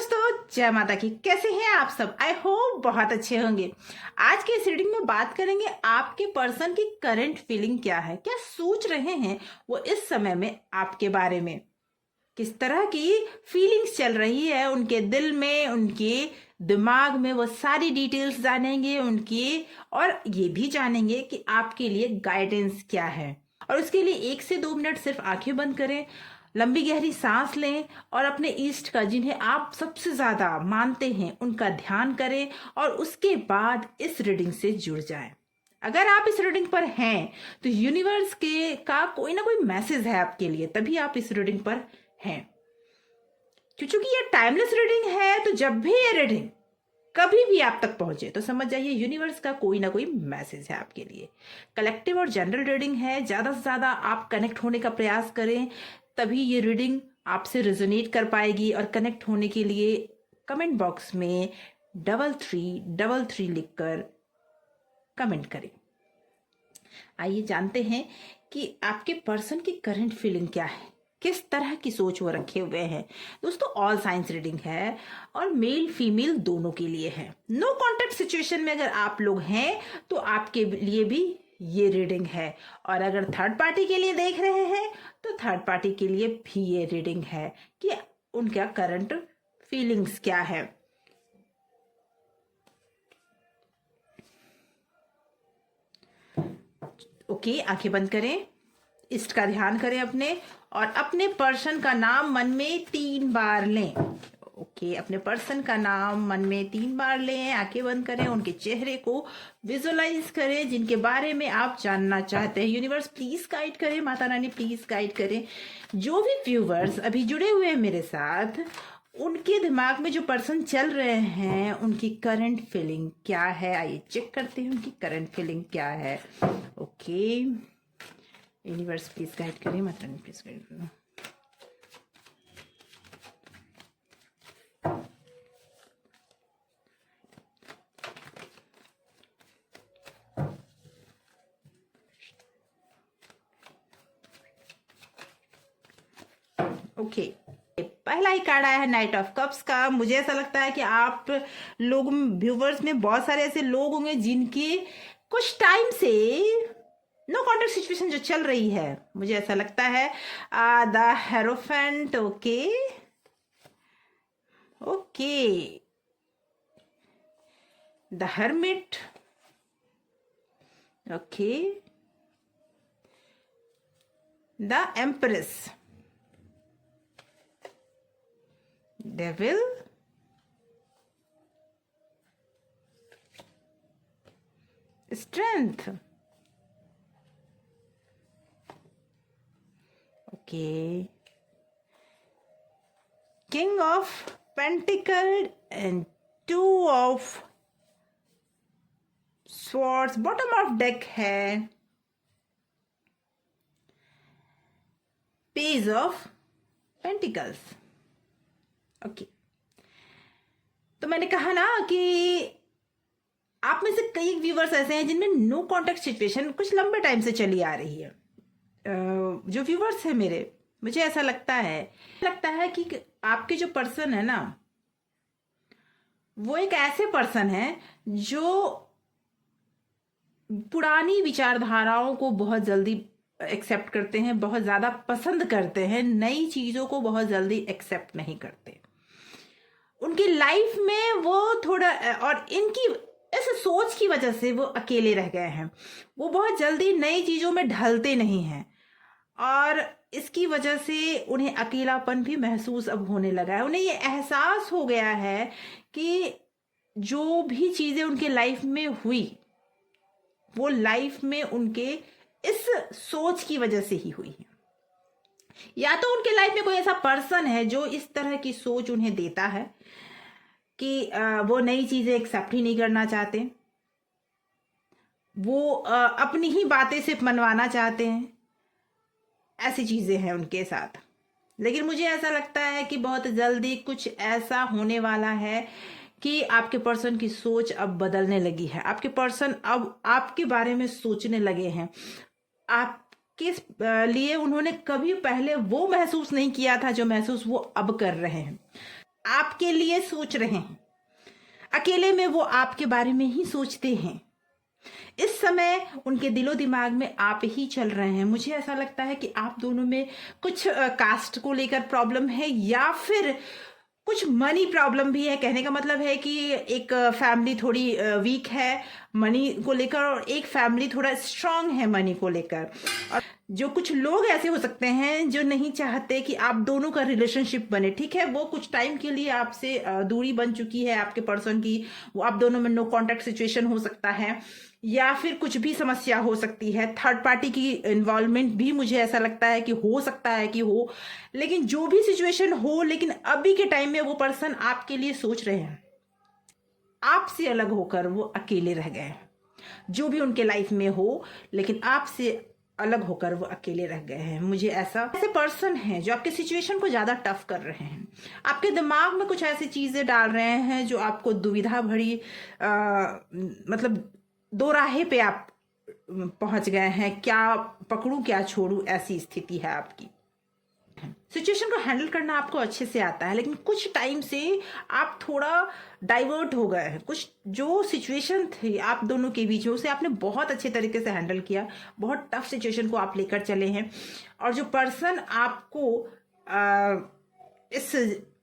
दोस्तों, जय माता की। कैसे हैं आप सब? आई होप बहुत अच्छे होंगे। आज के इस रीडिंग में बात करेंगे आपके पर्सन की करंट फीलिंग क्या है, क्या सोच रहे हैं वो इस समय में आपके बारे में, किस तरह की फीलिंग्स चल रही है उनके दिल में, उनके दिमाग में। वो सारी डिटेल्स जानेंगे उनकी, और ये भी जानेंगे कि आपके लिए गाइडेंस क्या है। और उसके लिए 1 से 2 मिनट सिर्फ आंखें बंद करें, लंबी गहरी सांस लें और अपने इष्ट का, जिन्हें आप सबसे ज्यादा मानते हैं, उनका ध्यान करें और उसके बाद इस रीडिंग से जुड़ जाएं। अगर आप इस रीडिंग पर हैं तो यूनिवर्स के का कोई ना कोई मैसेज है आपके लिए, तभी आप इस रीडिंग पर हैं। क्योंकि ये टाइमलेस रीडिंग है, तो जब भी ये रीडिंग कभी भी आप तक पहुंचे तो समझ जाइए यूनिवर्स का कोई ना कोई मैसेज है आपके लिए। कलेक्टिव और जनरल रीडिंग है, ज्यादा से ज्यादा आप कनेक्ट होने का प्रयास करें, तभी ये रीडिंग आपसे रेजोनेट कर पाएगी। और कनेक्ट होने के लिए कमेंट बॉक्स में 3333 लिखकर कमेंट करें। आइए जानते हैं कि आपके पर्सन की करंट फीलिंग क्या है, किस तरह की सोच वो रखे हुए हैं। दोस्तों, ऑल साइंस रीडिंग है और मेल फीमेल दोनों के लिए है। नो कॉन्टेक्ट सिचुएशन में अगर आप लोग हैं तो आपके लिए भी ये रीडिंग है, और अगर थर्ड पार्टी के लिए देख रहे हैं तो थर्ड पार्टी के लिए भी ये रीडिंग है कि उनका करंट फीलिंग्स क्या है। ओके, आंखें बंद करें, इष्ट का ध्यान करें अपने, और अपने पर्सन का नाम मन में 3 बार लें। ओके, अपने पर्सन का नाम मन में 3 बार लें, आंखें बंद करें, उनके चेहरे को विजुअलाइज करें जिनके बारे में आप जानना चाहते हैं। यूनिवर्स प्लीज गाइड करें, माता रानी प्लीज गाइड करें। जो भी व्यूवर्स अभी जुड़े हुए हैं मेरे साथ, उनके दिमाग में जो पर्सन चल रहे हैं, उनकी करंट फीलिंग क्या है, आइए चेक करते हैं उनकी करंट फीलिंग क्या है। ओके, यूनिवर्स प्लीज गाइड करें, माता रानी प्लीज गाइड करें। ओके, पहला ही कार्ड आया है नाइट ऑफ कप्स का। मुझे ऐसा लगता है कि आप लोग व्यूवर्स में बहुत सारे ऐसे लोग होंगे जिनके कुछ टाइम से नो कॉन्टेक्ट सिचुएशन जो चल रही है। मुझे ऐसा लगता है the hierophant. Okay okay, the hermit. Okay, the empress, devil, strength. Okay, king of pentacle and 2 of swords. Bottom of deck है पेज ऑफ पेंटिकल्स। ओके, तो मैंने कहा ना कि आप में से कई व्यूवर्स ऐसे हैं जिनमें नो कॉन्टेक्ट सिचुएशन कुछ लंबे टाइम से चली आ रही है। जो व्यूवर्स है मेरे, मुझे ऐसा लगता है कि आपके जो पर्सन है ना, वो एक ऐसे पर्सन है जो पुरानी विचारधाराओं को बहुत जल्दी एक्सेप्ट करते हैं, बहुत ज्यादा पसंद करते हैं, नई चीजों को बहुत जल्दी एक्सेप्ट नहीं करते। उनकी लाइफ में वो थोड़ा, और इनकी इस सोच की वजह से वो अकेले रह गए हैं। वो बहुत जल्दी नई चीजों में ढलते नहीं हैं, और इसकी वजह से उन्हें अकेलापन भी महसूस अब होने लगा है। उन्हें ये एहसास हो गया है कि जो भी चीजें उनके लाइफ में हुई, वो लाइफ में उनके इस सोच की वजह से ही हुई है। या तो उनके लाइफ में कोई ऐसा पर्सन है जो इस तरह की सोच उन्हें देता है कि वो नई चीजें एक्सेप्ट ही नहीं करना चाहते, वो अपनी ही बातें सिर्फ मनवाना चाहते हैं। ऐसी चीजें हैं उनके साथ। लेकिन मुझे ऐसा लगता है कि बहुत जल्दी कुछ ऐसा होने वाला है कि आपके पर्सन की सोच अब बदलने लगी है। आपके पर्सन अब आपके बारे में सोचने लगे हैं। आपके लिए उन्होंने कभी पहले वो महसूस नहीं किया था जो महसूस वो अब कर रहे हैं। आपके लिए सोच रहे हैं, अकेले में वो आपके बारे में ही सोचते हैं। इस समय उनके दिलो दिमाग में आप ही चल रहे हैं। मुझे ऐसा लगता है कि आप दोनों में कुछ कास्ट को लेकर प्रॉब्लम है, या फिर कुछ मनी प्रॉब्लम भी है। कहने का मतलब है कि एक फैमिली थोड़ी वीक है मनी को लेकर, और एक फैमिली थोड़ा स्ट्रांग है मनी को लेकर। और जो कुछ लोग ऐसे हो सकते हैं जो नहीं चाहते कि आप दोनों का रिलेशनशिप बने, ठीक है, वो कुछ टाइम के लिए आपसे दूरी बन चुकी है आपके पर्सन की, वो आप दोनों में नो कॉन्टेक्ट सिचुएशन हो सकता है, या फिर कुछ भी समस्या हो सकती है। थर्ड पार्टी की इन्वॉल्वमेंट भी मुझे ऐसा लगता है कि हो सकता है कि हो। लेकिन जो भी सिचुएशन हो, लेकिन अभी के टाइम में वो पर्सन आपके लिए सोच रहे हैं। आपसे अलग होकर वो अकेले रह गए, जो भी उनके लाइफ में हो, लेकिन आपसे अलग होकर वो अकेले रह गए हैं। मुझे ऐसे पर्सन हैं जो आपके सिचुएशन को ज्यादा टफ कर रहे हैं, आपके दिमाग में कुछ ऐसी चीजें डाल रहे हैं जो आपको दुविधा भरी मतलब दो राहे पे आप पहुंच गए हैं। क्या पकड़ूं क्या छोड़ूं, ऐसी स्थिति है आपकी। सिचुएशन को हैंडल करना आपको अच्छे से आता है, लेकिन कुछ टाइम से आप थोड़ा डाइवर्ट हो गए हैं। कुछ जो सिचुएशन थी आप दोनों के बीच में, उसे आपने बहुत अच्छे तरीके से हैंडल किया, बहुत टफ सिचुएशन को आप लेकर चले हैं। और जो पर्सन आपको इस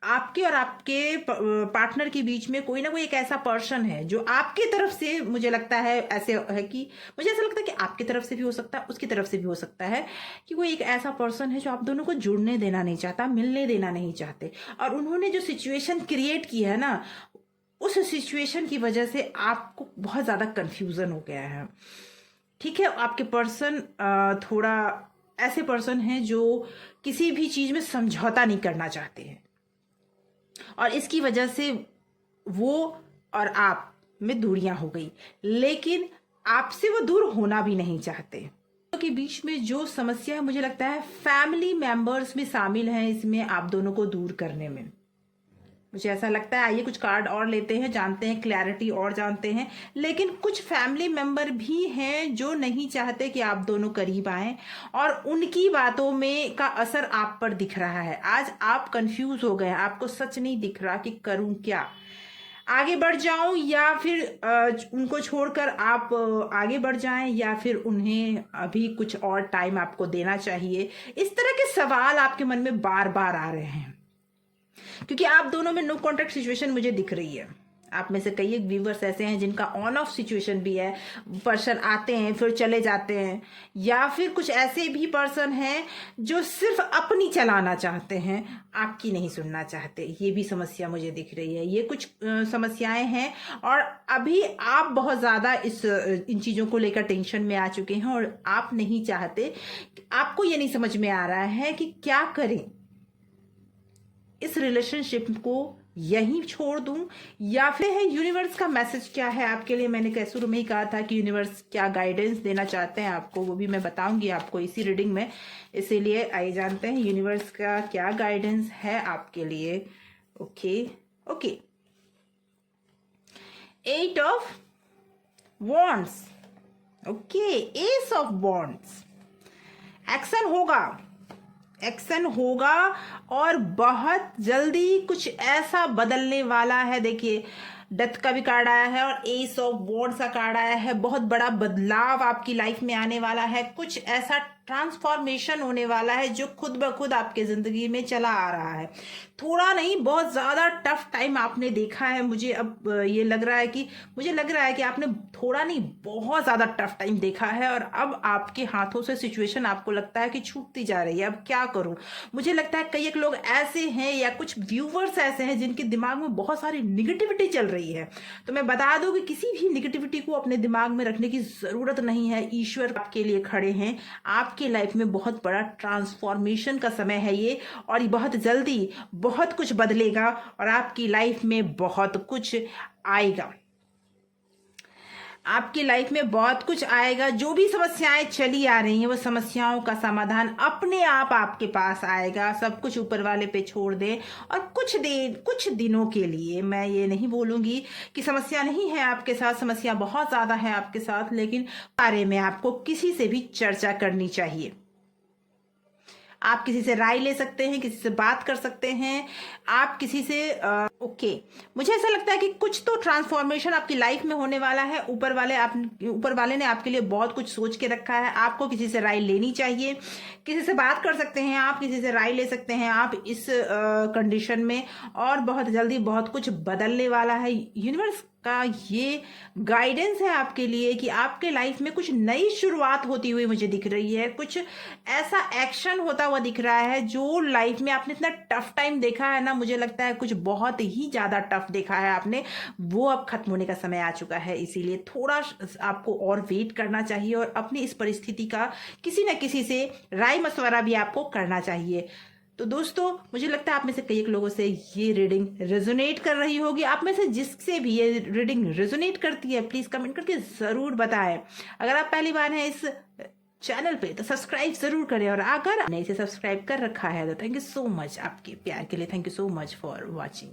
आपके और आपके पार्टनर के बीच में कोई ना कोई एक ऐसा पर्सन है जो आपकी तरफ से, मुझे लगता है ऐसे है कि मुझे ऐसा लगता है कि आपकी तरफ से भी हो सकता है, उसकी तरफ से भी हो सकता है कि कोई एक ऐसा पर्सन है जो आप दोनों को जुड़ने देना नहीं चाहता, मिलने देना नहीं चाहते। और उन्होंने जो सिचुएशन क्रिएट की है ना, उस सिचुएशन की वजह से आपको बहुत ज्यादा कंफ्यूजन हो गया है। ठीक है, आपके पर्सन थोड़ा ऐसे पर्सन हैं जो किसी भी चीज में समझौता नहीं करना चाहते हैं, और इसकी वजह से वो और आप में दूरियां हो गई, लेकिन आपसे वो दूर होना भी नहीं चाहते। के बीच में जो समस्या है, मुझे लगता है फैमिली मेंबर्स भी शामिल हैं इसमें आप दोनों को दूर करने में। मुझे ऐसा लगता है, आइए कुछ कार्ड और लेते हैं, जानते हैं, क्लैरिटी और जानते हैं। लेकिन कुछ फैमिली मेंबर भी हैं जो नहीं चाहते कि आप दोनों करीब आए, और उनकी बातों में का असर आप पर दिख रहा है। आज आप कंफ्यूज हो गए, आपको सच नहीं दिख रहा कि करूं क्या, आगे बढ़ जाऊं या फिर उनको छोड़कर आप आगे बढ़ जाएं, या फिर उन्हें अभी कुछ और टाइम आपको देना चाहिए। इस तरह के सवाल आपके मन में बार बार आ रहे हैं, क्योंकि आप दोनों में नो कॉन्टेक्ट सिचुएशन मुझे दिख रही है। आप में से कई व्यूवर्स ऐसे हैं जिनका ऑन ऑफ सिचुएशन भी है, पर्सन आते हैं फिर चले जाते हैं, या फिर कुछ ऐसे भी पर्सन हैं जो सिर्फ अपनी चलाना चाहते हैं, आपकी नहीं सुनना चाहते। ये भी समस्या मुझे दिख रही है। ये कुछ समस्याएं हैं, और अभी आप बहुत ज्यादा इन चीजों को लेकर टेंशन में आ चुके हैं, और आप नहीं चाहते, आपको ये नहीं समझ में आ रहा है कि क्या करें। इस रिलेशनशिप को यहीं छोड़ दूं, या फिर है यूनिवर्स का मैसेज क्या है आपके लिए। मैंने शुरू में ही कहा था कि यूनिवर्स क्या गाइडेंस देना चाहते हैं आपको, वो भी मैं बताऊंगी आपको इसी रीडिंग में। इसीलिए आइए जानते हैं यूनिवर्स का क्या गाइडेंस है आपके लिए। Okay okay, 8 of wands, okay, S of wands. Action होगा और बहुत जल्दी कुछ ऐसा बदलने वाला है। देखिए, डेथ का भी कार्ड आया है और एस ऑफ वॉन्ड्स का कार्ड आया है। बहुत बड़ा बदलाव आपकी लाइफ में आने वाला है, कुछ ऐसा ट्रांसफॉर्मेशन होने वाला है जो खुद ब खुद आपके जिंदगी में चला आ रहा है। थोड़ा नहीं, बहुत ज्यादा टफ टाइम आपने देखा है। मुझे अब ये लग रहा है कि आपने थोड़ा नहीं, बहुत ज्यादा टफ टाइम देखा है, और अब आपके हाथों से सिचुएशन आपको लगता है कि छूटती जा रही है। अब क्या करूं? मुझे लगता है कई एक लोग ऐसे हैं, या कुछ व्यूवर्स ऐसे हैं जिनके दिमाग में बहुत सारी निगेटिविटी चल रही है। तो मैं बता दूं कि किसी भी निगेटिविटी को अपने दिमाग में रखने की जरूरत नहीं है। ईश्वर आपके लिए खड़े हैं। आपकी लाइफ में बहुत बड़ा ट्रांसफॉर्मेशन का समय है ये, और बहुत जल्दी बहुत कुछ बदलेगा, और आपकी लाइफ में बहुत कुछ आएगा। आपकी लाइफ में बहुत कुछ आएगा। जो भी समस्याएं चली आ रही हैं, वो समस्याओं का समाधान अपने आप आपके पास आएगा। सब कुछ ऊपर वाले पे छोड़ दें, और कुछ दिनों के लिए, मैं ये नहीं बोलूंगी कि समस्या नहीं है आपके साथ, समस्या बहुत ज्यादा है आपके साथ, लेकिन बारे में आपको किसी से भी चर्चा करनी चाहिए। आप किसी से राय ले सकते हैं, किसी से बात कर सकते हैं, आप किसी से ओके मुझे ऐसा लगता है कि कुछ तो ट्रांसफॉर्मेशन आपकी लाइफ में होने वाला है। ऊपर वाले ने आपके लिए बहुत कुछ सोच के रखा है। आपको किसी से राय लेनी चाहिए, किसी से बात कर सकते हैं आप, किसी से राय ले सकते हैं आप इस कंडीशन में। और बहुत जल्दी बहुत कुछ बदलने वाला है। यूनिवर्स का ये गाइडेंस है आपके लिए कि आपके लाइफ में कुछ नई शुरुआत होती हुई मुझे दिख रही है। कुछ ऐसा एक्शन होता हुआ दिख रहा है जो लाइफ में आपने इतना टफ टाइम देखा है ना, मुझे लगता है कुछ बहुत ही ज्यादा टफ देखा है आपने, वो अब खत्म होने का समय आ चुका है। इसीलिए थोड़ा आपको और वेट करना चाहिए और अपनी इस परिस्थिति का किसी न किसी से राय मशवरा भी आपको करना चाहिए। तो दोस्तों, मुझे लगता है आप में से कई लोगों से ये रीडिंग रेजोनेट कर रही होगी। आप में से जिससे भी ये रीडिंग रेजोनेट करती है प्लीज कमेंट करके जरूर बताएं। अगर आप पहली बार हैं इस चैनल पे तो सब्सक्राइब जरूर करें, और अगर आपने इसे सब्सक्राइब कर रखा है तो थैंक यू सो मच आपके प्यार के लिए। Thank you so much for watching.